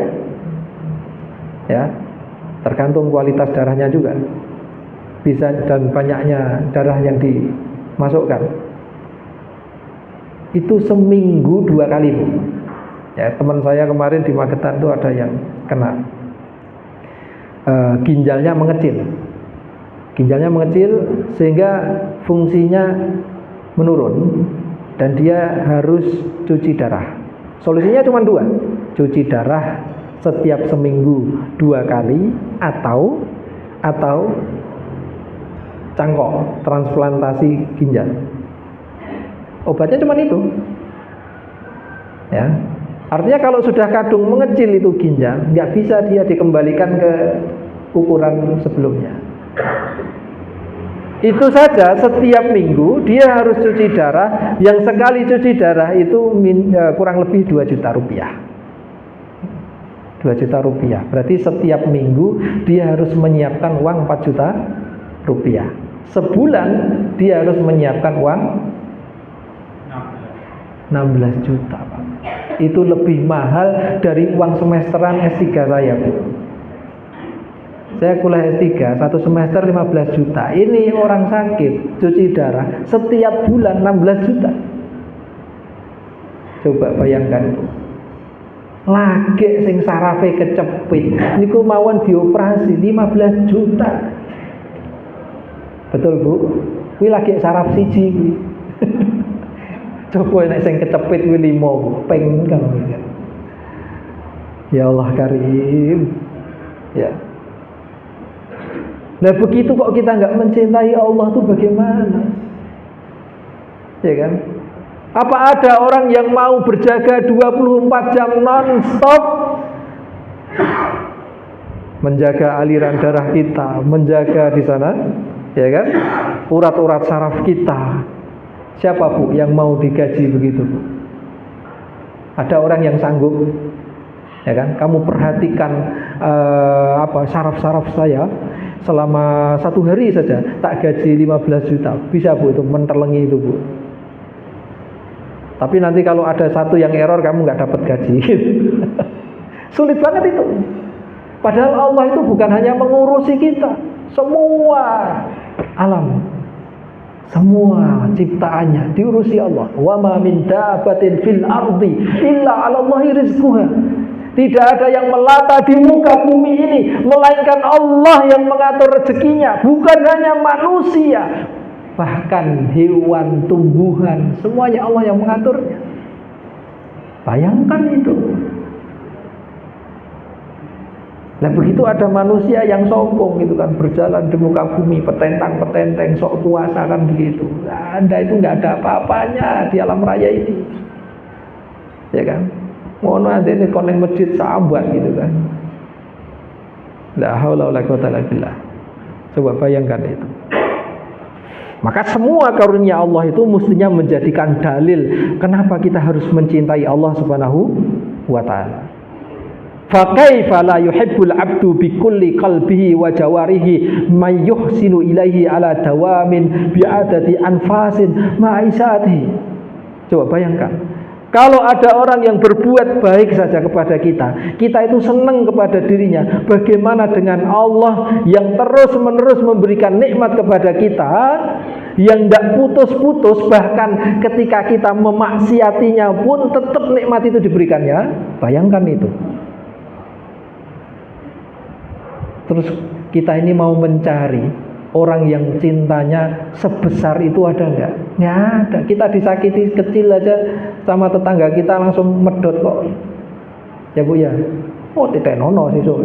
Ya. Tergantung kualitas darahnya juga. Bisa, dan banyaknya darah yang dimasukkan. Itu seminggu 2 kali, Bu. Ya, teman saya kemarin di Magetan itu ada yang kena ginjalnya mengecil. Ginjalnya mengecil sehingga fungsinya menurun dan dia harus cuci darah. Solusinya cuma 2, cuci darah setiap seminggu 2 kali atau cangkok, transplantasi ginjal. Obatnya cuma itu. Ya. Artinya kalau sudah kadung mengecil itu ginjal, nggak bisa dia dikembalikan ke ukuran sebelumnya. Itu saja setiap minggu dia harus cuci darah, yang sekali cuci darah itu kurang lebih 2 juta rupiah. 2 juta rupiah. Berarti setiap minggu dia harus menyiapkan uang 4 juta rupiah. Sebulan dia harus menyiapkan uang 16 juta Pak. Itu lebih mahal dari uang semesteran S3 saya Bu. Saya kuliah S3 satu semester 15 juta. Ini orang sakit cuci darah setiap bulan 16 juta. Coba bayangkan Bu. Lagi sing sarafe kecepit niku mawon dioperasi 15 juta. Betul Bu? Kuwi lagi saraf siji kuwi. Coba nek sing kecepit kuwi 5 peng kan. Ya Allah Karim. Ya. Nah begitu kok kita nggak mencintai Allah tuh bagaimana? Ya kan? Apa ada orang yang mau berjaga 24 jam non-stop menjaga aliran darah kita, menjaga di sana, ya kan? Urat-urat saraf kita. Siapa Bu yang mau digaji begitu Bu? Ada orang yang sanggup, ya kan? Kamu perhatikan saraf-saraf saya selama 1 hari saja tak gaji 15 juta. Bisa Bu itu menterlengi itu Bu. Tapi nanti kalau ada satu yang error kamu nggak dapat gaji. Sulit banget itu. Padahal Allah itu bukan hanya mengurusi kita, semua alam, semua ciptaannya diurusi Allah. Wa ma min dabbatin fil ardi illa 'ala Allahi rizquha. Tidak ada yang melata di muka bumi ini melainkan Allah yang mengatur rezekinya, bukan hanya manusia. Bahkan hewan, tumbuhan, semuanya Allah yang mengaturnya. Bayangkan itu. Nah begitu ada manusia yang sombong gitu kan, berjalan di muka bumi, petentang-petenteng, sok kuasa kan begitu. Nah, Anda itu nggak ada apa-apanya di alam raya ini, ya kan? Ngono ada ini koneng masjid sahabat gitu kan. La haula wala quwwata illa billah. Coba bayangkan itu. Maka semua karunia Allah itu mestinya menjadikan dalil kenapa kita harus mencintai Allah Subhanahu wa taala. Fa kaifa la yuhibbul 'abdu bi kulli qalbihi wa jawarihi may yuhsinu ilaihi ala dawamin bi adati anfasin ma'isatihi. Coba bayangkan. Kalau ada orang yang berbuat baik saja kepada kita, kita itu senang kepada dirinya. Bagaimana dengan Allah yang terus-menerus memberikan nikmat kepada kita, yang tidak putus-putus, bahkan ketika kita memaksiatinya pun tetap nikmat itu diberikannya. Bayangkan itu. Terus kita ini mau mencari orang yang cintanya sebesar itu ada enggak? Nggak ada. Kita disakiti kecil aja sama tetangga kita langsung medot kok. Ya Bu ya. Oh titenono sih so.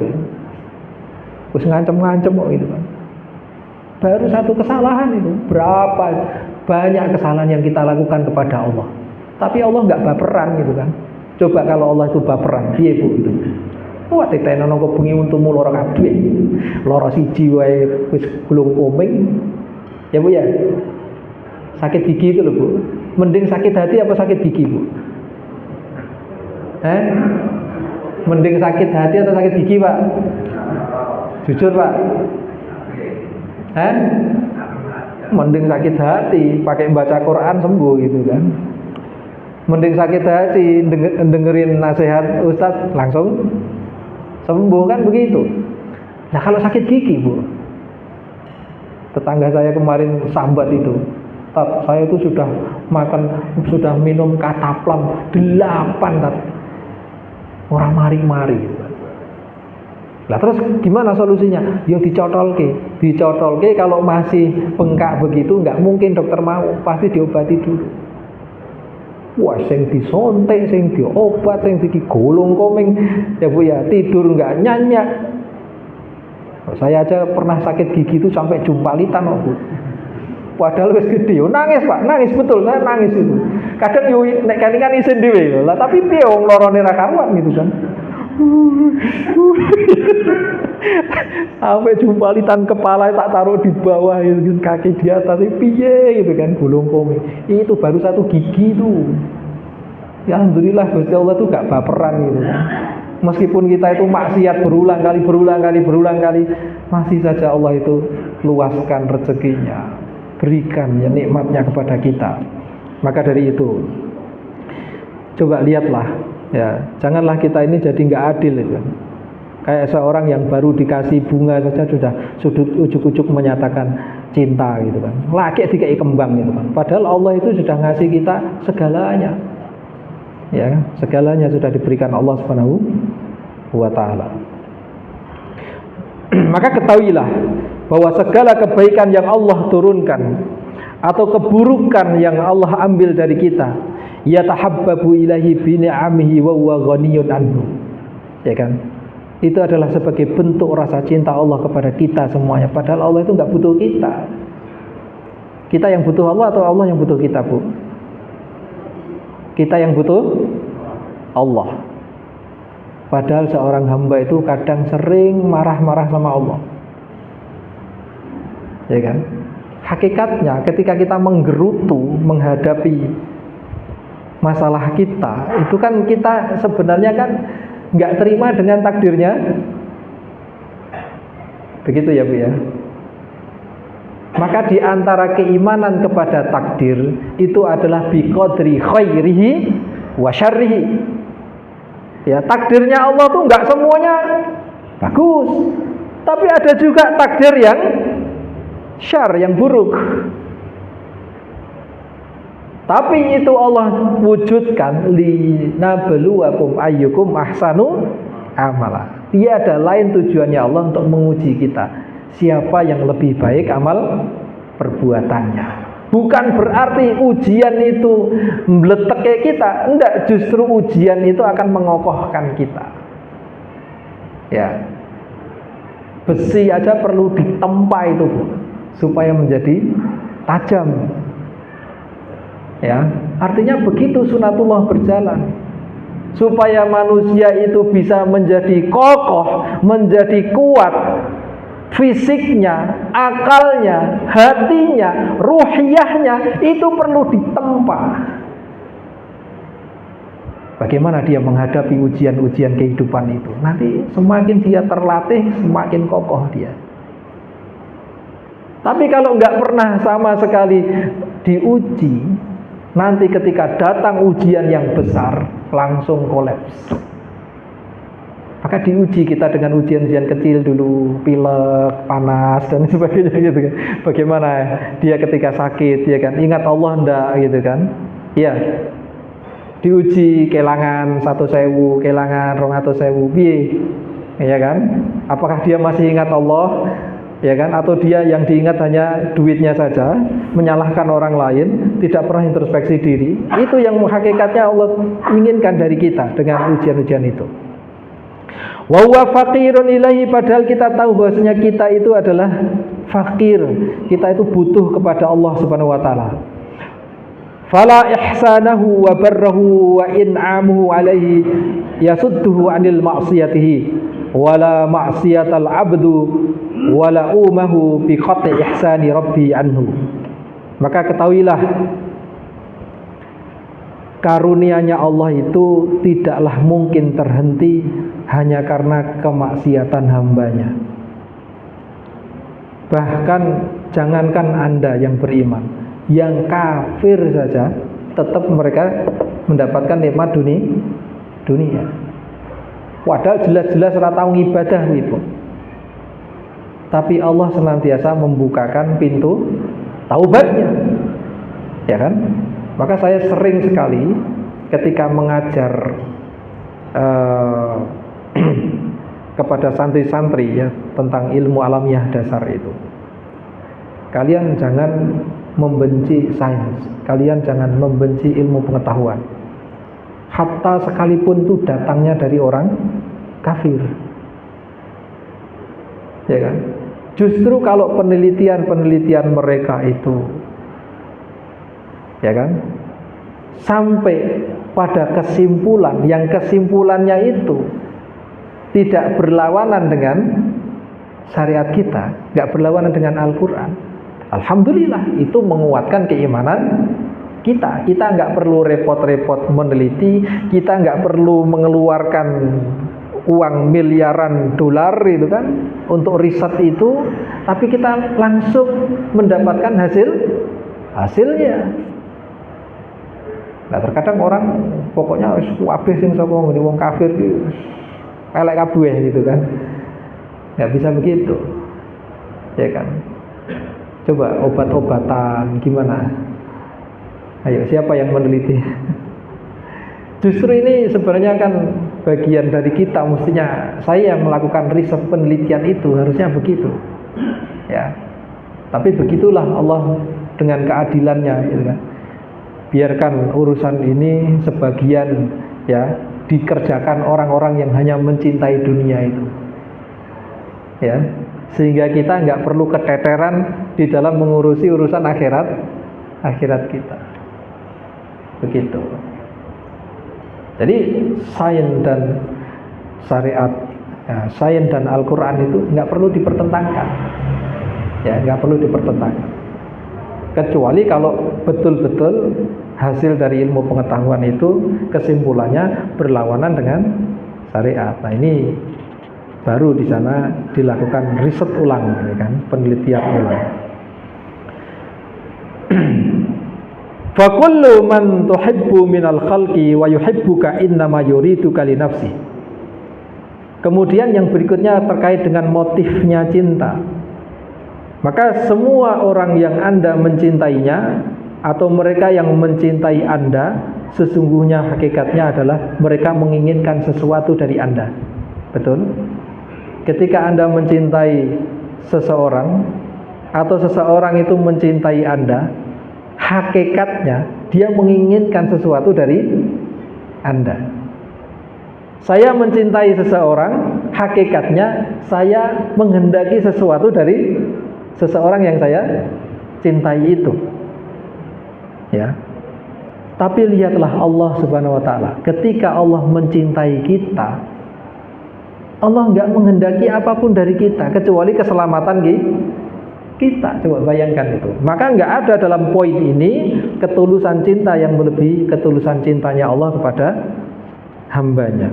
Terus ngancem-ngancem kok gitu kan. Baru satu kesalahan itu. Berapa banyak kesalahan yang kita lakukan kepada Allah. Tapi Allah nggak baperan gitu kan. Coba kalau Allah itu baperan, piye Bu itu? Wah titenono kok bengi untumu lara kabeh. Lara siji wae wis gulung komeng. Ya Bu ya. Sakit gigi itu loh Bu. Mending sakit hati apa sakit gigi Bu? Mending sakit hati atau sakit gigi Pak? Jujur Pak. Mending sakit hati, pakai baca Quran sembuh gitu kan. Mending sakit hati dengerin nasihat Ustadz langsung sembuh kan begitu. Nah kalau sakit gigi Bu, tetangga saya kemarin sambat itu, Tat, saya itu sudah minum kataplam 8 Tat, orang mari-mari. Lah terus gimana solusinya? Ya dicotolke kalau masih bengkak begitu nggak mungkin dokter mau, pasti diobati dulu. Wah, sing disontek, sing diobat, sing digolong komeng, ya Bu ya, tidur nggak nyenyak. Saya aja pernah sakit gigi itu sampai jumpalitan Bu. Padahal wis gede, nangis Pak, nangis betul, nangis itu. Kadang yo nek kelingan isin dhewe, lah tapi piye wong lorone ra karuan gitu kan. Sampai jumpalitan kepala tak taruh di bawah, kaki di atas, piye gitu kan, gulung komeng. Itu baru satu gigi itu. Ya alhamdulillah Gusti Allah tuh gak baperan gitu. Meskipun kita itu maksiat berulang kali, masih saja Allah itu luaskan rezekinya, berikan ya nikmatnya kepada kita. Maka dari itu Coba lihatlah, ya, janganlah kita ini jadi nggak adil itu. Kayak seorang yang baru dikasih bunga saja sudah sudut ujuk-ujuk menyatakan cinta gitu kan. Lagi dikai kembang gitu kan. Padahal Allah itu sudah ngasih kita segalanya. Ya, segalanya sudah diberikan Allah Subhanahu wa taala. Maka ketahuilah bahwa segala kebaikan yang Allah turunkan atau keburukan yang Allah ambil dari kita, yatahabbabu ilahi bi ni'amihi wa huwa ghaniyun anhu. Ya kan? Itu adalah sebagai bentuk rasa cinta Allah kepada kita semuanya. Padahal Allah itu enggak butuh kita. Kita yang butuh Allah atau Allah yang butuh kita, Bu? Kita yang butuh Allah. Padahal seorang hamba itu kadang sering marah-marah sama Allah. Ya kan? Hakikatnya ketika kita menggerutu menghadapi masalah kita, itu kan kita sebenarnya kan nggak terima dengan takdirnya. Begitu ya, Bu ya. Maka di antara keimanan kepada takdir itu adalah biqadri khairihi wa syarrihi. Ya, takdirnya Allah tuh nggak semuanya bagus, tapi ada juga takdir yang syar, yang buruk. Tapi itu Allah wujudkan linabluwakum ayyukum ahsanu amala. Tiada lain tujuannya Allah untuk menguji kita, siapa yang lebih baik amal perbuatannya. Bukan berarti ujian itu meletek kita, enggak, justru ujian itu akan mengokohkan kita. Ya. Besi aja perlu ditempa itu, Bu, supaya menjadi tajam. Ya, artinya begitu sunatullah berjalan. Supaya manusia itu bisa menjadi kokoh, menjadi kuat, fisiknya, akalnya, hatinya, ruhiyahnya itu perlu ditempa. Bagaimana dia menghadapi ujian-ujian kehidupan itu? Nanti semakin dia terlatih, semakin kokoh dia. Tapi kalau nggak pernah sama sekali diuji, nanti ketika datang ujian yang besar, langsung kolaps. Maka diuji kita dengan ujian-ujian kecil dulu, pilek, panas dan sebagainya gitu kan. Bagaimana dia ketika sakit, ya kan? Ingat Allah enggak gitu kan? Iya. Diuji kelangan 1.000, kelangan 200.000, piye? Ya kan? Apakah dia masih ingat Allah? Ya kan? Atau dia yang diingat hanya duitnya saja, menyalahkan orang lain, tidak pernah introspeksi diri? Itu yang hakikatnya Allah inginkan dari kita dengan ujian-ujian itu. Wa huwa faqirun ilaihi, padahal kita tahu bahwasanya kita itu adalah fakir. Kita itu butuh kepada Allah Subhanahu wa taala. Fala ihsanahu wa barrahu wa in'amuhu alaihi yasudduhu 'anil ma'siyatihi wala ma'siyatal 'abdu wala umahu bi qati ihsani rabbi anhu. Maka ketahuilah, karunia-Nya Allah itu tidaklah mungkin terhenti hanya karena kemaksiatan hambanya. Bahkan jangankan Anda yang beriman, yang kafir saja tetap mereka mendapatkan nikmat dunia. Padahal jelas-jelas ora tau ngibadah ibu. Tapi Allah senantiasa membukakan pintu taubatnya. Ya kan? Maka saya sering sekali ketika mengajar kepada santri-santri ya tentang ilmu alamiah dasar itu, kalian jangan membenci sains, kalian jangan membenci ilmu pengetahuan, hatta sekalipun itu datangnya dari orang kafir, ya kan? Justru kalau penelitian-penelitian mereka itu, ya kan, sampai pada kesimpulan yang kesimpulannya itu tidak berlawanan dengan syariat kita, nggak berlawanan dengan Al-Quran, alhamdulillah, itu menguatkan keimanan kita. Kita nggak perlu repot-repot meneliti, kita nggak perlu mengeluarkan uang miliaran dolar itu kan untuk riset itu, tapi kita langsung mendapatkan hasilnya. Nah, terkadang orang pokoknya wis kabeh sing saka ngene wong kafir iki elek kabeh gitu kan. Nggak bisa begitu. Ya kan? Coba obat-obatan gimana? Ayo, siapa yang meneliti? Justru ini sebenarnya kan bagian dari kita, mestinya saya yang melakukan riset penelitian itu, harusnya begitu. Ya. Tapi begitulah Allah dengan keadilannya gitu kan. Biarkan urusan ini sebagian ya dikerjakan orang-orang yang hanya mencintai dunia itu. Ya, sehingga kita nggak perlu keteteran di dalam mengurusi urusan akhirat kita. Begitu. Jadi sains dan syariat, ya, sains dan Al-Quran itu nggak perlu dipertentangkan. Ya, nggak perlu dipertentangkan. Kecuali kalau betul-betul hasil dari ilmu pengetahuan itu kesimpulannya berlawanan dengan syariat. Nah, ini baru di sana dilakukan riset ulang, ya kan, penelitian ulang. Fa kullu man tuhibbu minal khalqi wa yuhibbuka innama yuriduka li nafsi. Kemudian yang berikutnya terkait dengan motifnya cinta. Maka semua orang yang Anda mencintainya atau mereka yang mencintai Anda, sesungguhnya hakikatnya adalah mereka menginginkan sesuatu dari Anda. Betul? Ketika Anda mencintai seseorang atau seseorang itu mencintai Anda, hakikatnya dia menginginkan sesuatu dari Anda. Saya mencintai seseorang, hakikatnya saya menghendaki sesuatu dari seseorang yang saya cintai itu. Ya. Tapi lihatlah Allah Subhanahu wa taala, ketika Allah mencintai kita, Allah nggak menghendaki apapun dari kita kecuali keselamatan kita. Coba bayangkan itu. Maka nggak ada dalam poin ini ketulusan cinta yang melebihi ketulusan cintanya Allah kepada hambanya.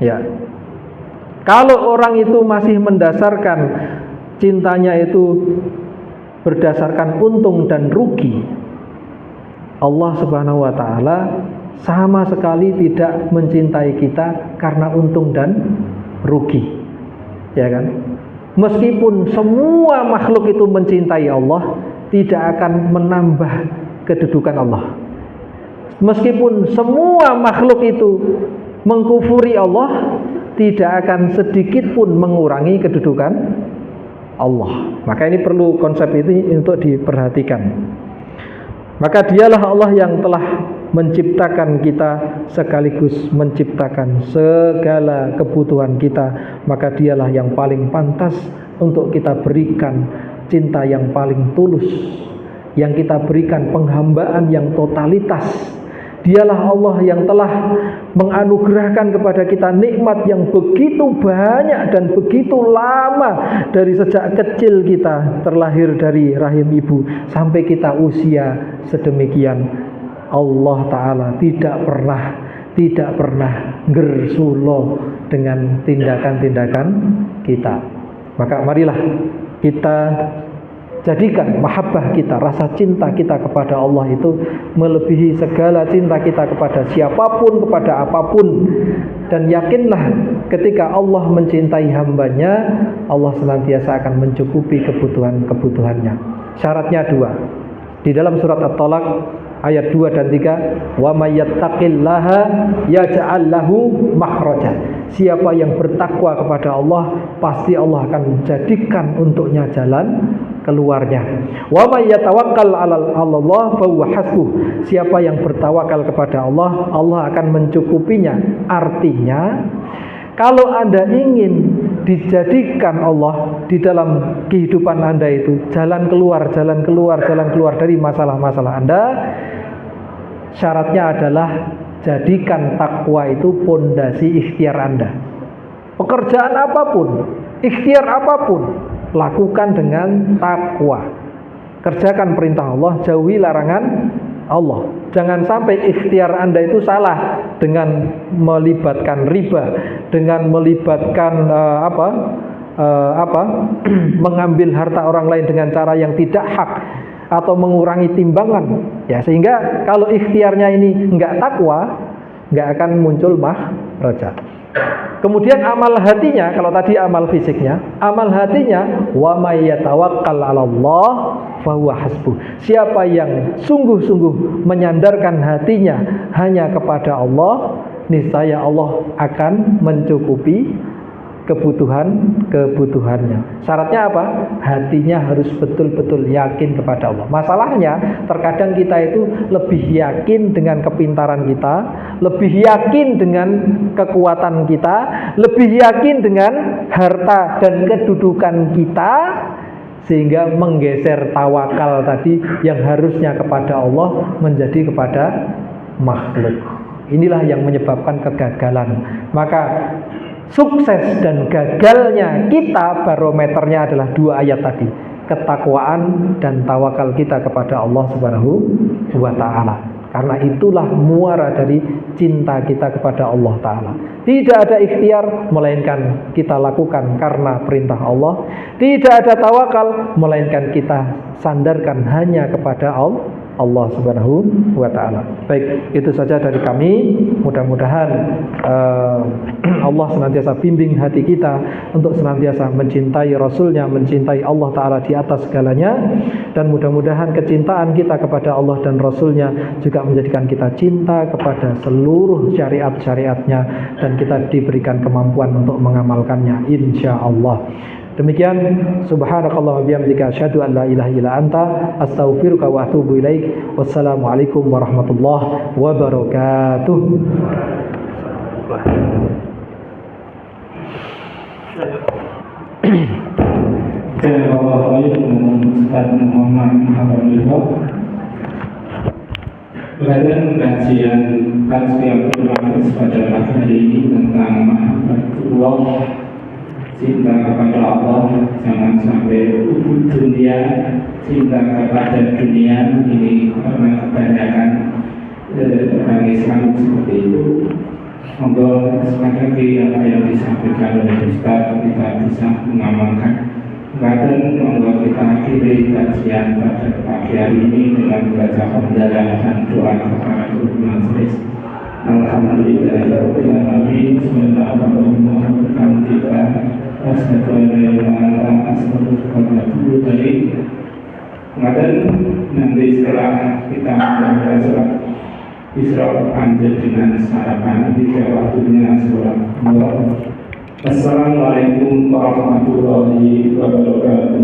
Ya. Kalau orang itu masih mendasarkan cintanya itu berdasarkan untung dan rugi, Allah Subhanahu wa taala sama sekali tidak mencintai kita karena untung dan rugi. Ya kan? Meskipun semua makhluk itu mencintai Allah, tidak akan menambah kedudukan Allah. Meskipun semua makhluk itu mengkufuri Allah, tidak akan sedikit pun mengurangi kedudukan Allah. Maka ini perlu konsep ini untuk diperhatikan. Maka dialah Allah yang telah menciptakan kita sekaligus menciptakan segala kebutuhan kita. Maka dialah yang paling pantas untuk kita berikan cinta yang paling tulus, yang kita berikan penghambaan yang totalitas. Dialah Allah yang telah menganugerahkan kepada kita nikmat yang begitu banyak dan begitu lama, dari sejak kecil kita terlahir dari rahim ibu sampai kita usia sedemikian. Allah Ta'ala tidak pernah gersulo dengan tindakan-tindakan kita. Maka marilah kita jadikan mahabbah kita, rasa cinta kita kepada Allah itu melebihi segala cinta kita kepada siapapun, kepada apapun. Dan yakinlah ketika Allah mencintai hambanya, Allah senantiasa akan mencukupi kebutuhan-kebutuhannya. Syaratnya 2. Di dalam surat At-Talaq ayat 2 dan 3, wa may yattaqillaha yaj'al lahu makhraja. Siapa yang bertakwa kepada Allah, pasti Allah akan menjadikan untuknya jalan keluarnya. Wa may yatawakkal 'ala Allah fa huwa hasbuh. Siapa yang bertawakal kepada Allah, Allah akan mencukupinya. Artinya, kalau Anda ingin dijadikan Allah di dalam kehidupan Anda itu jalan keluar dari masalah-masalah Anda, syaratnya adalah jadikan takwa itu pondasi ikhtiar Anda. Pekerjaan apapun, ikhtiar apapun, lakukan dengan takwa. Kerjakan perintah Allah, jauhi larangan Allah. Jangan sampai ikhtiar Anda itu salah dengan melibatkan riba, dengan melibatkan mengambil harta orang lain dengan cara yang tidak hak, atau mengurangi timbangan, ya, sehingga kalau ikhtiarnya ini enggak takwa, enggak akan muncul mahraja. Kemudian amal hatinya, kalau tadi amal fisiknya, amal hatinya wa may yatawakkal 'alallah fahuwa hasbuh. Siapa yang sungguh-sungguh menyandarkan hatinya hanya kepada Allah, niscaya Allah akan mencukupi kebutuhannya. Syaratnya apa? Hatinya harus betul-betul yakin kepada Allah. Masalahnya terkadang kita itu lebih yakin dengan kepintaran kita, lebih yakin dengan kekuatan kita, lebih yakin dengan harta dan kedudukan kita, sehingga menggeser tawakal tadi yang harusnya kepada Allah menjadi kepada makhluk. Inilah yang menyebabkan kegagalan. Maka sukses dan gagalnya kita barometernya adalah dua ayat tadi, ketakwaan dan tawakal kita kepada Allah Subhanahu wa Ta'ala. Karena itulah muara dari cinta kita kepada Allah Ta'ala. Tidak ada ikhtiar melainkan kita lakukan karena perintah Allah. Tidak ada tawakal melainkan kita sandarkan hanya kepada Allah Subhanahu wa Ta'ala. Baik, itu saja dari kami. Mudah-mudahan Allah senantiasa bimbing hati kita untuk senantiasa mencintai Rasulnya, mencintai Allah Ta'ala di atas segalanya. Dan mudah-mudahan kecintaan kita kepada Allah dan Rasulnya juga menjadikan kita cinta kepada seluruh syariat-syariatnya, dan kita diberikan kemampuan untuk mengamalkannya, insya Allah. Demikian, subhanakallah wa bihamdika asyhadu an la ilaha illa anta astaghfiruka wa atubu ilaik. Wassalamualaikum warahmatullahi wabarakatuh. Berada kajian Tasbih Al-Quran pada pagi hari ini tentang mahabbatullah, cinta kepada Allah, jangan sampai ubud dunia, cinta kepada dunia. Ini karena kebanyakan orang Islam seperti itu. Monggo sekali apa yang disampaikan oleh Ustaz kita bisa mengamalkan. Kadang monggo kita akhiri kajian pada pagi hari ini dengan membaca hamdalah dan doa kepada majelis. Alhamdulillahirabbil alamin. Bismillahirrahmanirrahim. Asyhadu an la ilaha illallah wa atubu ilaik. Kemudian nanti setelah kita membaca surat Isra panjang dengan sarapan, jika waktunya surat Allah. Assalamualaikum warahmatullahi wabarakatuh.